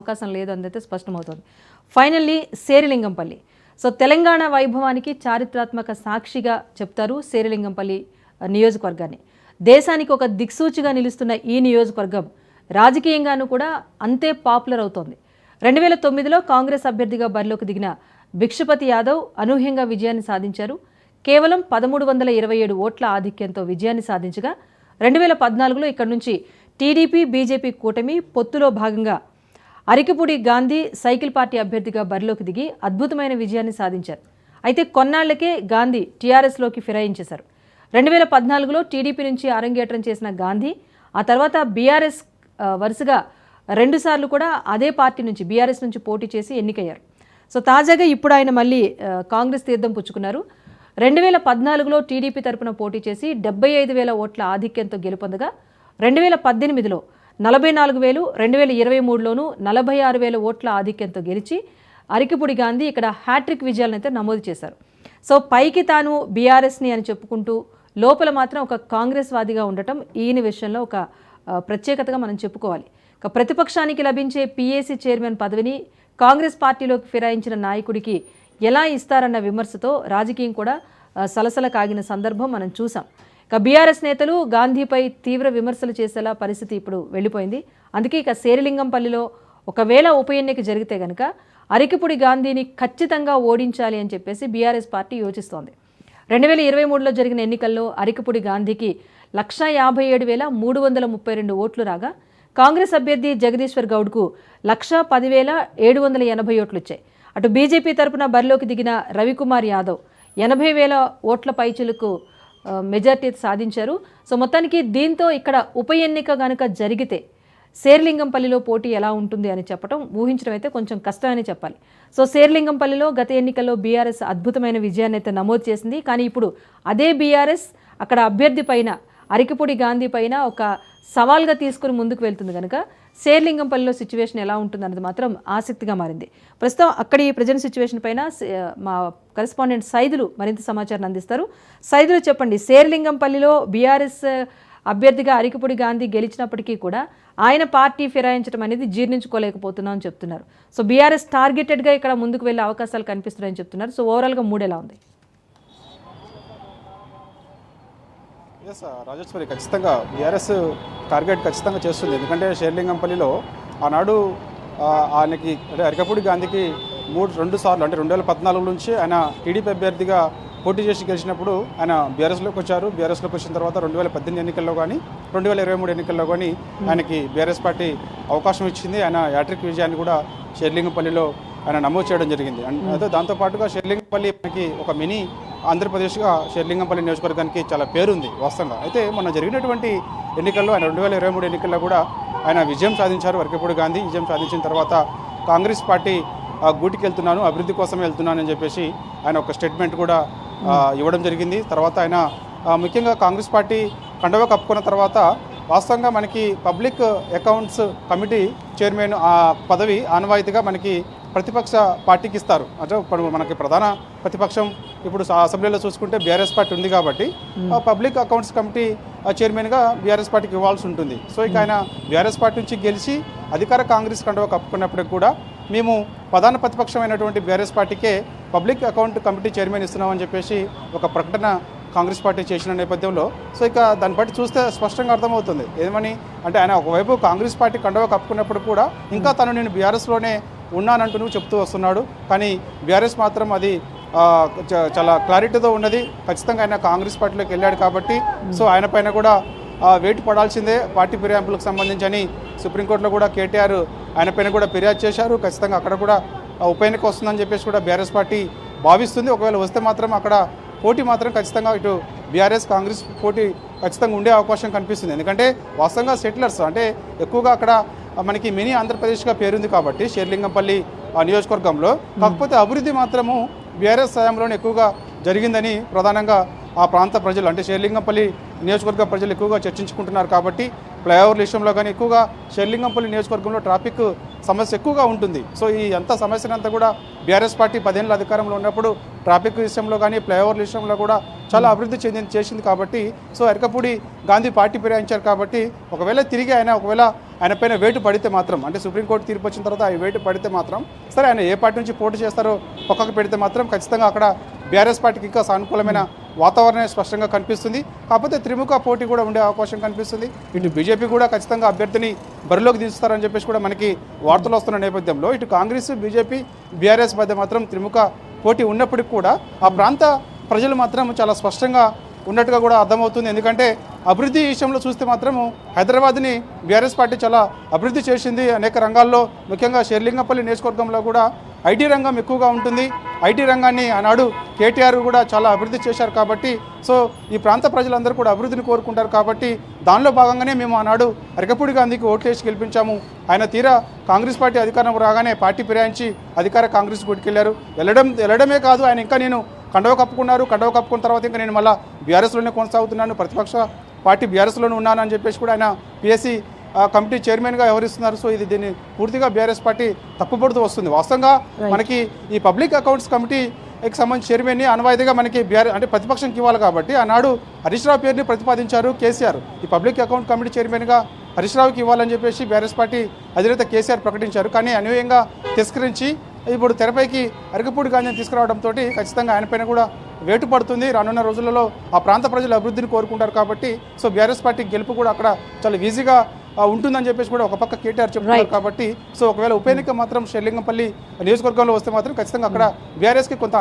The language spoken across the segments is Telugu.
అవకాశం లేదు అందైతే స్పష్టమవుతోంది. ఫైనల్లీ శేరిలింగంపల్లి. సో తెలంగాణ వైభవానికి చారిత్రాత్మక సాక్షిగా చెప్తారు శేరిలింగంపల్లి నియోజకవర్గాన్ని. దేశానికి ఒక దిక్సూచిగా నిలుస్తున్న ఈ నియోజకవర్గం రాజకీయంగానూ కూడా అంతే పాపులర్ అవుతోంది. 2009లో కాంగ్రెస్ అభ్యర్థిగా బరిలోకి దిగిన భిక్షపతి యాదవ్ అనూహ్యంగా విజయాన్ని సాధించారు. కేవలం 1327 ఓట్ల ఆధిక్యంతో విజయాన్ని సాధించగా 2014లో ఇక్కడి నుంచి టీడీపీ బీజేపీ కూటమి పొత్తులో భాగంగా అరికపూడి గాంధీ సైకిల్ పార్టీ అభ్యర్థిగా బరిలోకి దిగి అద్భుతమైన విజయాన్ని సాధించారు. అయితే కొన్నాళ్లకే గాంధీ టీఆర్ఎస్లోకి ఫిరాయించేశారు. 2014లో టీడీపీ నుంచి అరంగేట్రం చేసిన గాంధీ ఆ తర్వాత బీఆర్ఎస్ వరుసగా 2 సార్లు కూడా అదే పార్టీ నుంచి బీఆర్ఎస్ నుంచి పోటీ చేసి ఎన్నికయ్యారు. సో తాజాగా ఇప్పుడు ఆయన మళ్ళీ కాంగ్రెస్ తీర్థం పుచ్చుకున్నారు. 2014లో టీడీపీ తరపున పోటీ చేసి 75,000 ఓట్ల ఆధిక్యంతో గెలుపొందగా 2018లో 44,000, 2023లోనూ 46,000 ఓట్ల ఆధిక్యంతో గెలిచి అరికపూడి గాంధీ ఇక్కడ హ్యాట్రిక్ విజయాలను అయితే నమోదు చేశారు. సో పైకి తాను బీఆర్ఎస్ని అని చెప్పుకుంటూ లోపల మాత్రం ఒక కాంగ్రెస్ వాదిగా ఉండటం ఈయన విషయంలో ఒక ప్రత్యేకతగా మనం చెప్పుకోవాలి. ప్రతిపక్షానికి లభించే పీఏసీ చైర్మన్ పదవిని కాంగ్రెస్ పార్టీలోకి ఫిరాయించిన నాయకుడికి ఎలా ఇస్తారన్న విమర్శతో రాజకీయం కూడా సలసల కాగిన సందర్భం మనం చూసాం. బీఆర్ఎస్ నేతలు గాంధీపై తీవ్ర విమర్శలు చేసేలా పరిస్థితి ఇప్పుడు వెళ్ళిపోయింది. అందుకే ఇక శేరిలింగంపల్లిలో ఒకవేళ ఉప ఎన్నిక జరిగితే కనుక అరికపూడి గాంధీని ఖచ్చితంగా ఓడించాలి అని చెప్పేసి బీఆర్ఎస్ పార్టీ యోచిస్తోంది. 2023లో జరిగిన ఎన్నికల్లో అరికపూడి గాంధీకి 157,332 ఓట్లు రాగా కాంగ్రెస్ అభ్యర్థి జగదీశ్వర్ గౌడ్కు 110,780 ఓట్లు వచ్చాయి. అటు బీజేపీ తరపున బరిలోకి దిగిన రవికుమార్ యాదవ్ 80,000 ఓట్ల పైచిలకు మెజార్టీ సాధించారు. సో మొత్తానికి దీంతో ఇక్కడ ఉప ఎన్నిక కనుక జరిగితే శేరిలింగంపల్లిలో పోటీ ఎలా ఉంటుంది అని చెప్పడం ఊహించడం అయితే కొంచెం కష్టమని చెప్పాలి. సో శేరిలింగంపల్లిలో గత ఎన్నికల్లో బీఆర్ఎస్ అద్భుతమైన విజయాన్ని అయితే నమోదు చేసింది. కానీ ఇప్పుడు అదే బీఆర్ఎస్ అక్కడ అభ్యర్థి పైన అరికపూడి గాంధీ పైన ఒక సవాల్గా తీసుకుని ముందుకు వెళ్తుంది కనుక శేరిలింగంపల్లిలో సిచ్యువేషన్ ఎలా ఉంటుంది అన్నది మాత్రం ఆసక్తిగా మారింది. ప్రస్తుతం అక్కడి ప్రజెంట్ సిచ్యువేషన్ పైన మా కరెస్పాండెంట్ సైదులు మరింత సమాచారం అందిస్తారు. సైదులు చెప్పండి, శేరిలింగంపల్లిలో బీఆర్ఎస్ అభ్యర్థిగా అరికపూడి గాంధీ గెలిచినప్పటికీ కూడా ఆయన పార్టీ ఫిరాయించడం అనేది జీర్ణించుకోలేకపోతున్నాం అని చెప్తున్నారు. సో బీఆర్ఎస్ టార్గెటెడ్గా ఇక్కడ ముందుకు వెళ్ళే అవకాశాలు కనిపిస్తున్నాయని చెప్తున్నారు. సో ఓవరాల్గా మూడు ఎలా ఉంది? ఎస్ రాజేశ్వరి, ఖచ్చితంగా బీఆర్ఎస్ టార్గెట్ ఖచ్చితంగా చేస్తుంది. ఎందుకంటే శేరిలింగంపల్లిలో ఆనాడు ఆయనకి అంటే అరికపూడి గాంధీకి 2 సార్లు అంటే 2014 నుంచి ఆయన టీడీపీ అభ్యర్థిగా పోటీ చేసి గెలిచినప్పుడు ఆయన బీఆర్ఎస్లోకి వచ్చారు. బీఆర్ఎస్లోకి వచ్చిన తర్వాత 2018 ఎన్నికల్లో కానీ 2023 ఎన్నికల్లో కానీ ఆయనకి బీఆర్ఎస్ పార్టీ అవకాశం ఇచ్చింది. ఆయన యాట్రిక్ విజయాన్ని కూడా శేరిలింగంపల్లిలో ఆయన నమోదు చేయడం జరిగింది. అదే దాంతోపాటుగా శేరిలింగంపల్లి మనకి ఒక మినీ ఆంధ్రప్రదేశ్గా శేరిలింగంపల్లి నియోజకవర్గానికి చాలా పేరుంది వాస్తవంగా. అయితే మొన్న జరిగినటువంటి ఎన్నికల్లో ఆయన 2023 ఎన్నికల్లో కూడా ఆయన విజయం సాధించారు. అరికపూడి గాంధీ విజయం సాధించిన తర్వాత కాంగ్రెస్ పార్టీ గూటికి వెళ్తున్నాను, అభివృద్ధి కోసమే వెళ్తున్నాను అని చెప్పేసి ఆయన ఒక స్టేట్మెంట్ కూడా ఇవ్వడం జరిగింది. తర్వాత ఆయన ముఖ్యంగా కాంగ్రెస్ పార్టీ కండవ కప్పుకున్న తర్వాత వాస్తవంగా మనకి పబ్లిక్ అకౌంట్స్ కమిటీ చైర్మన్ ఆ పదవి ఆనవాయితీగా మనకి ప్రతిపక్ష పార్టీకి ఇస్తారు. అంటే ఇప్పుడు మనకి ప్రధాన ప్రతిపక్షం ఇప్పుడు అసెంబ్లీలో చూసుకుంటే బీఆర్ఎస్ పార్టీ ఉంది కాబట్టి పబ్లిక్ అకౌంట్స్ కమిటీ చైర్మన్గా బీఆర్ఎస్ పార్టీకి ఇవ్వాల్సి ఉంటుంది. సో ఇక ఆయన బీఆర్ఎస్ పార్టీ నుంచి గెలిచి అధికార కాంగ్రెస్ కండువా కప్పుకున్నప్పటికి కూడా మేము ప్రధాన ప్రతిపక్షమైనటువంటి బీఆర్ఎస్ పార్టీకే పబ్లిక్ అకౌంట్ కమిటీ చైర్మన్ ఇస్తున్నామని చెప్పేసి ఒక ప్రకటన కాంగ్రెస్ పార్టీ చేసిన నేపథ్యంలో సో ఇక దాన్ని బట్టి చూస్తే స్పష్టంగా అర్థమవుతుంది. ఏమని అంటే ఆయన ఒకవైపు కాంగ్రెస్ పార్టీ కండువా కప్పుకున్నప్పుడు కూడా ఇంకా తను నేను బీఆర్ఎస్లోనే ఉన్నానంటూ చెప్తూ వస్తున్నాడు. కానీ బీఆర్ఎస్ మాత్రం అది చాలా క్లారిటీతో ఉన్నది. ఖచ్చితంగా ఆయన కాంగ్రెస్ పార్టీలోకి వెళ్ళాడు కాబట్టి సో ఆయన పైన కూడా వెయిట్ పడాల్సిందే పార్టీ ఫిరాయింపులకు సంబంధించి అని సుప్రీంకోర్టులో కూడా కేటీఆర్ ఆయన పైన కూడా ఫిర్యాదు చేశారు. ఖచ్చితంగా అక్కడ కూడా ఉప ఎన్నిక వస్తుందని చెప్పేసి కూడా బీఆర్ఎస్ పార్టీ భావిస్తుంది. ఒకవేళ వస్తే మాత్రం అక్కడ పోటీ మాత్రం ఖచ్చితంగా ఇటు బీఆర్ఎస్ కాంగ్రెస్ పోటీ ఖచ్చితంగా ఉండే అవకాశం కనిపిస్తుంది. ఎందుకంటే వాస్తవంగా సెటిలర్స్ అంటే ఎక్కువగా అక్కడ మనకి మినీ ఆంధ్రప్రదేశ్గా పేరుంది కాబట్టి శేరిలింగంపల్లి నియోజకవర్గంలో, కాకపోతే అభివృద్ధి మాత్రము బీఆర్ఎస్ హయాంలోనే ఎక్కువగా జరిగిందని ప్రధానంగా ఆ ప్రాంత ప్రజలు అంటే శేరిలింగంపల్లి నియోజకవర్గ ప్రజలు ఎక్కువగా చర్చించుకుంటున్నారు. కాబట్టి ఫ్లైఓవర్ల విషయంలో కానీ ఎక్కువగా శేరిలింగంపల్లి నియోజకవర్గంలో ట్రాఫిక్ సమస్య ఎక్కువగా ఉంటుంది. సో ఈ అంత సమస్యనంతా కూడా బీఆర్ఎస్ పార్టీ 10 ఏళ్ళ అధికారంలో ఉన్నప్పుడు ట్రాఫిక్ విషయంలో కానీ ఫ్లైఓవర్ల విషయంలో కూడా చాలా అభివృద్ధి చేసింది కాబట్టి సో అరకపూడి గాంధీ పార్టీ ఫిరాయించారు కాబట్టి ఒకవేళ తిరిగి ఆయన పైన వేటు పడితే మాత్రం, అంటే సుప్రీంకోర్టు తీర్పు వచ్చిన తర్వాత ఆ వేటు పడితే మాత్రం సరే ఆయన ఏ పార్టీ నుంచి పోటీ చేస్తారో పక్కకు పెడితే మాత్రం ఖచ్చితంగా అక్కడ బీఆర్ఎస్ పార్టీకి ఇంకా సానుకూలమైన వాతావరణం స్పష్టంగా కనిపిస్తుంది. కాకపోతే త్రిముఖ పోటీ కూడా ఉండే అవకాశం కనిపిస్తుంది. ఇటు బీజేపీ కూడా ఖచ్చితంగా అభ్యర్థిని బరిలోకి దించుతారని చెప్పేసి కూడా మనకి వార్తలు వస్తున్న నేపథ్యంలో ఇటు కాంగ్రెస్, బీజేపీ, బీఆర్ఎస్ మధ్య మాత్రం త్రిముఖ పోటీ ఉన్నప్పటికీ కూడా ఆ ప్రాంత ప్రజలు మాత్రం చాలా స్పష్టంగా ఉన్నట్టుగా కూడా అర్థమవుతుంది. ఎందుకంటే అభివృద్ధి విషయంలో చూస్తే మాత్రము హైదరాబాద్ని బీఆర్ఎస్ పార్టీ చాలా అభివృద్ధి చేసింది అనేక రంగాల్లో. ముఖ్యంగా షేర్లింగంపల్లి నియోజకవర్గంలో కూడా ఐటీ రంగం ఎక్కువగా ఉంటుంది. ఐటీ రంగాన్ని ఆనాడు కేటీఆర్ కూడా చాలా అభివృద్ధి చేశారు కాబట్టి సో ఈ ప్రాంత ప్రజలందరూ కూడా అభివృద్ధిని కోరుకుంటారు కాబట్టి దానిలో భాగంగానే మేము ఆనాడు అరకపూడి గాంధీకి ఓట్లేసి గెలిపించాము. ఆయన తీరా కాంగ్రెస్ పార్టీ అధికారం రాగానే పార్టీ ఫిరాయించి అధికార కాంగ్రెస్ గుడికెళ్లారు. వెళ్ళడమే కాదు, ఆయన ఇంకా నేను కండవ కప్పుకున్నారు. కండవ కప్పుకున్న తర్వాత ఇంకా నేను మళ్ళీ బీఆర్ఎస్లోనే కొనసాగుతున్నాను, ప్రతిపక్ష పార్టీ బీఆర్ఎస్లోనే ఉన్నానని చెప్పేసి కూడా ఆయన పిఎస్సి కమిటీ చైర్మన్గా వ్యవహరిస్తున్నారు. సో దీన్ని పూర్తిగా బీఆర్ఎస్ పార్టీ తప్పుపడుతూ వస్తుంది. వాస్తవంగా మనకి ఈ పబ్లిక్ అకౌంట్స్ కమిటీకి సంబంధించి చైర్మన్ని అనవాయితీగా మనకి అంటే ప్రతిపక్షంకి ఇవ్వాలి కాబట్టి ఆనాడు హరీష్ రావు పేరుని ప్రతిపాదించారు కేసీఆర్. ఈ పబ్లిక్ అకౌంట్ కమిటీ చైర్మన్గా హరీష్ రావుకి ఇవ్వాలని చెప్పేసి బీఆర్ఎస్ పార్టీ అధినేత కేసీఆర్ ప్రకటించారు. కానీ అన్వయంగా తిరస్కరించి ఇప్పుడు తెరపైకి అరకపూడి గాంధీని తీసుకురావడంతో ఖచ్చితంగా ఆయన పైన కూడా వేటు పడుతుంది. రానున్న రోజులలో ఆ ప్రాంత ప్రజలు అభివృద్ధిని కోరుకుంటారు కాబట్టి సో బీఆర్ఎస్ పార్టీ గెలుపు కూడా అక్కడ చాలా ఈజీగా ఉంటుందని చెప్పేసి కూడా ఒక పక్క కేటీఆర్ చెప్తున్నారు కాబట్టి సో ఒకవేళ ఉప ఎన్నిక మాత్రం షేర్లింగంపల్లి నియోజకవర్గంలో వస్తే మాత్రం ఖచ్చితంగా అక్కడ బీఆర్ఎస్కి కొంత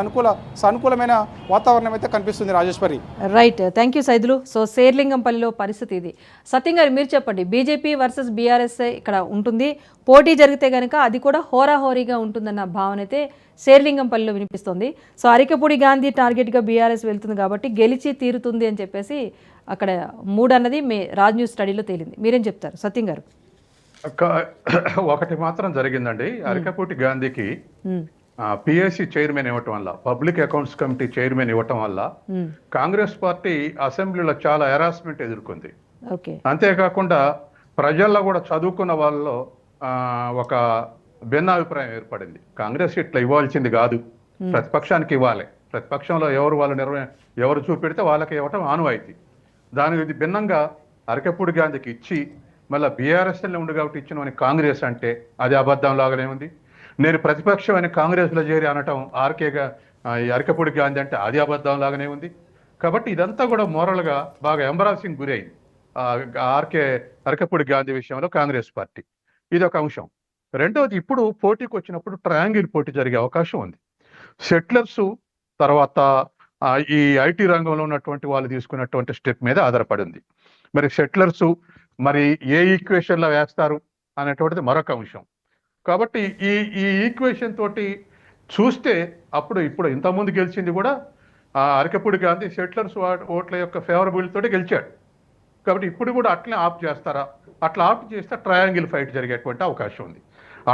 సానుకూలమైన వాతావరణం అయితే కనిపిస్తుంది. Rajeshwari, right, thank you Saidulu. So షేర్లింగంపల్లిలో పరిస్థితి ఇది. సత్యం గారు మీరు చెప్పండి, బీజేపీ వర్సెస్ బీఆర్ఎస్ ఇక్కడ ఉంటుంది, పోటీ జరిగితే కనుక అది కూడా హోరాహోరీగా ఉంటుందన్న భావన అయితే షేర్లింగంపల్లిలో వినిపిస్తుంది. సో అరికపూడి గాంధీ టార్గెట్గా బీఆర్ఎస్ వెళ్తుంది కాబట్టి గెలిచి తీరుతుంది అని చెప్పేసి అక్కడ అన్నది రాజ్ న్యూస్ స్టడీలో తేలింది. మీరేం చెప్తారు సత్యం గారు? ఒకటి మాత్రం జరిగిందండి, అరికపూడి గాంధీకి పిఎస్సి చైర్మన్ ఇవ్వటం వల్ల, పబ్లిక్ అకౌంట్స్ కమిటీ చైర్మన్ ఇవ్వటం వల్ల కాంగ్రెస్ పార్టీ అసెంబ్లీలో చాలా హెరాస్మెంట్ ఎదుర్కొంది. అంతేకాకుండా ప్రజల్లో కూడా చదువుకున్న వాళ్ళలో ఒక భిన్నాభిప్రాయం ఏర్పడింది. కాంగ్రెస్ ఇట్లా ఇవ్వాల్సింది కాదు, ప్రతిపక్షానికి ఇవ్వాలి, ప్రతిపక్షంలో ఎవరు చూపెడితే వాళ్ళకి ఇవ్వటం ఆనవాయితీ. దానికి భిన్నంగా అరకపూడి గాంధీకి ఇచ్చి మళ్ళీ బీఆర్ఎస్ఎల్ని ఉండి కాబట్టి ఇచ్చినవని కాంగ్రెస్ అంటే అది అబద్ధం లాగానే ఉంది. నేను ప్రతిపక్షం అని కాంగ్రెస్లో చేరి అనటం ఆర్కేగా అరకపూడి గాంధీ అంటే అది అబద్ధం లాగానే ఉంది. కాబట్టి ఇదంతా కూడా మోరల్గా బాగా ఎంబరాసింగ్ గురైంది అరకపూడి గాంధీ విషయంలో కాంగ్రెస్ పార్టీ. ఇది ఒక అంశం. రెండవది, ఇప్పుడు పోటీకి వచ్చినప్పుడు ట్రయాంగిల్ పోటీ జరిగే అవకాశం ఉంది. సెటిలర్స్ తర్వాత ఈ ఐటీ రంగంలో ఉన్నటువంటి వాళ్ళు తీసుకున్నటువంటి స్టెప్ మీద ఆధారపడింది. మరి సెటిలర్స్ మరి ఏ ఈక్వేషన్లో వేస్తారు అనేటువంటిది మరొక అంశం. కాబట్టి ఈ ఈక్వేషన్ తోటి చూస్తే ఇప్పుడు ఇంతకుముందు గెలిచింది కూడా అరకపూడి గాంధీ సెటిలర్స్ ఓట్ల యొక్క ఫేవరబుల్ తోటి గెలిచాడు. కాబట్టి ఇప్పుడు కూడా అట్లనే ఆప్ చేస్తారా? అట్లా ఆప్ చేస్తే ట్రయాంగిల్ ఫైట్ జరిగేటువంటి అవకాశం ఉంది.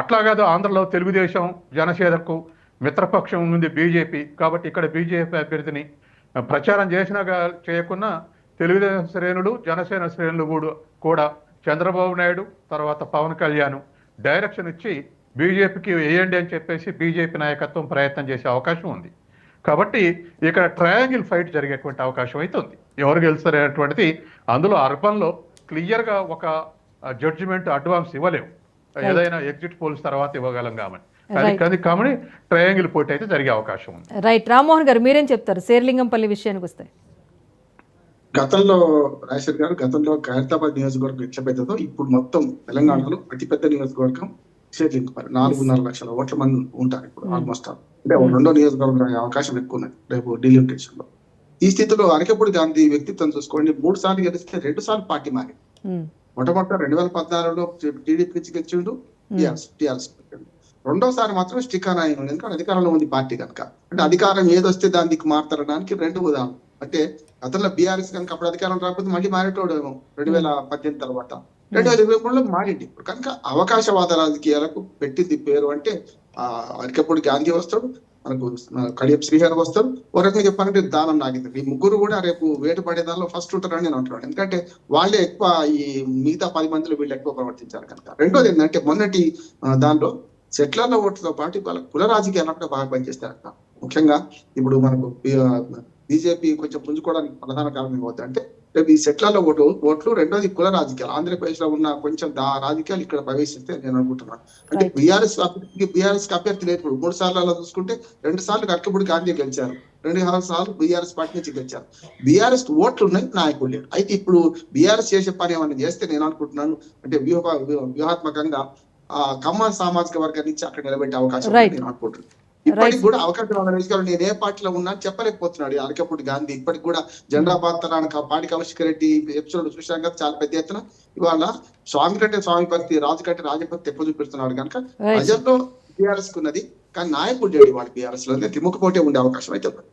అట్లా కాదు, ఆంధ్రలో తెలుగుదేశం జనసేనకు మిత్రపక్షం ఉంది బీజేపీ, కాబట్టి ఇక్కడ బీజేపీ అభ్యర్థిని ప్రచారం చేసినా చేయకున్నా తెలుగుదేశం శ్రేణులు, జనసేన శ్రేణులు కూడా చంద్రబాబు నాయుడు తర్వాత పవన్ కళ్యాణ్ డైరెక్షన్ ఇచ్చి బీజేపీకి వేయండి అని చెప్పేసి బీజేపీ నాయకత్వం ప్రయత్నం చేసే అవకాశం ఉంది. కాబట్టి ఇక్కడ ట్రయాంగిల్ ఫైట్ జరిగేటువంటి అవకాశం అయితే ఉంది. ఎవరు గెలుస్తారనేటువంటిది అందులో అర్బన్లో క్లియర్గా ఒక జడ్జిమెంట్ అడ్వాన్స్ ఇవ్వలేము, ఏదైనా ఎగ్జిట్ పోల్స్ తర్వాత ఇవ్వగలం కాబట్టి ట్రయాంగిల్ పోటీ అయితే జరిగే అవకాశం ఉంది. రైట్, రామ్మోహన్ గారు మీరేం చెప్తారు షేర్లింగంపల్లి విషయానికి వస్తే? గతంలో రాజశేఖర్ గారు ఖైరతాబాద్ నియోజకవర్గం ఎట్లా పెద్దదో ఇప్పుడు మొత్తం తెలంగాణలో అతిపెద్ద నియోజకవర్గం షేర్లింగంపల్లి. 4.5 లక్షల ఓట్ల మంది ఉంటారు ఇప్పుడు ఆల్మోస్ట్. అంటే రెండో నియోజకవర్గం అవకాశం ఎక్కువ ఉన్నది రేపు డీలిమిటేషన్ లో. ఈ స్థితిలో అరకపూడి గాంధీ వ్యక్తిత్వం చూసుకోండి, 3 సార్లు గెలిస్తే 2 సార్లు పార్టీ మారి. మొట్టమొదట 2014లో టీడీపీ నుంచి గెలిచిండు, టీఆర్ఎస్. రెండోసారి మాత్రం స్టికానా అయింది, ఎందుకంటే అధికారంలో ఉంది పార్టీ కనుక. అంటే అధికారం ఏదొస్తే దానికి మారుతారడానికి 2 ఉదాహరణ. అంటే గతంలో బీఆర్ఎస్ కనుక అప్పుడు అధికారం రాకపోతే మళ్ళీ మారేటోడేమో 2018 తర్వాత. 2023లో మారింది. ఇప్పుడు కనుక అవకాశవాద రాజకీయాలకు పెట్టింది పేరు అంటే అరకపూడి గాంధీ వస్తాడు, మనకు కడియం శ్రీహరి వస్తారు, ఒక రకంగా చెప్పాలంటే దానం నాగేంద్ర. ఈ ముగ్గురు కూడా రేపు వేటు పడే దానిలో ఫస్ట్ ఉంటారని నేను అంటున్నాను. ఎందుకంటే వాళ్ళే ఎక్కువ ఈ మిగతా 10 మందిలో వీళ్ళు ఎక్కువ ప్రవర్తించారు కనుక. రెండోది ఏంటంటే మొన్నటి దానిలో సెట్లర్ల ఓట్లతో పాటు వాళ్ళ కుల రాజకీయాలు కూడా బాగా పనిచేస్తారట. ముఖ్యంగా ఇప్పుడు మనకు బీజేపీ కొంచెం పుంజుకోవడానికి ప్రధాన కారణం ఏమవుతుంది అంటే రేపు ఈ సెట్లర్ల ఓట్లు, రెండోది కుల రాజకీయాలు. ఆంధ్రప్రదేశ్ లో ఉన్న కొంచెం రాజకీయాలు ఇక్కడ ప్రవేశిస్తే నేను అనుకుంటున్నాను. అంటే బీఆర్ఎస్ అభ్యర్థి లేదు. 3 సార్లు చూసుకుంటే 2 సార్లు అర్కపూడి గాంధీ గెలిచారు, 2 సార్లు బీఆర్ఎస్ పార్టీ నుంచి గెలిచారు. బీఆర్ఎస్ ఓట్లు ఉన్నాయి, నాయకులు లేడు. అయితే ఇప్పుడు బీఆర్ఎస్ చేసే పని ఏమైనా చేస్తే నేను అనుకుంటున్నాను అంటే వ్యూహాత్మకంగా కమ్మ సామాజిక వర్గం నుంచి అక్కడ నిలబెట్టే అవకాశం నేను అనుకుంటున్నాను. ఇప్పటికి కూడా అవకాశం నేను ఏ పార్టీలో ఉన్నా చెప్పలేకపోతున్నాడు అరకపూడి గాంధీ. ఇప్పటికి కూడా జెండా పాత్ర పాడి కౌశిక్ రెడ్డి ఎపిసోడ్ చూసాం కదా, చాలా పెద్ద ఎత్తున ఇవాళ స్వామి కంటే స్వామి భక్తి, రాజు కంటే రాజభక్తి ఎక్కువ చూపిస్తున్నాడు కనుక ప్రజల్లో బీఆర్ఎస్ ఉన్నది, కానీ నాయకుడు లేడు వాడు బీఆర్ఎస్ లో. త్రిముఖ పోటీ ఉండే అవకాశం అయితే రైట్ సార్.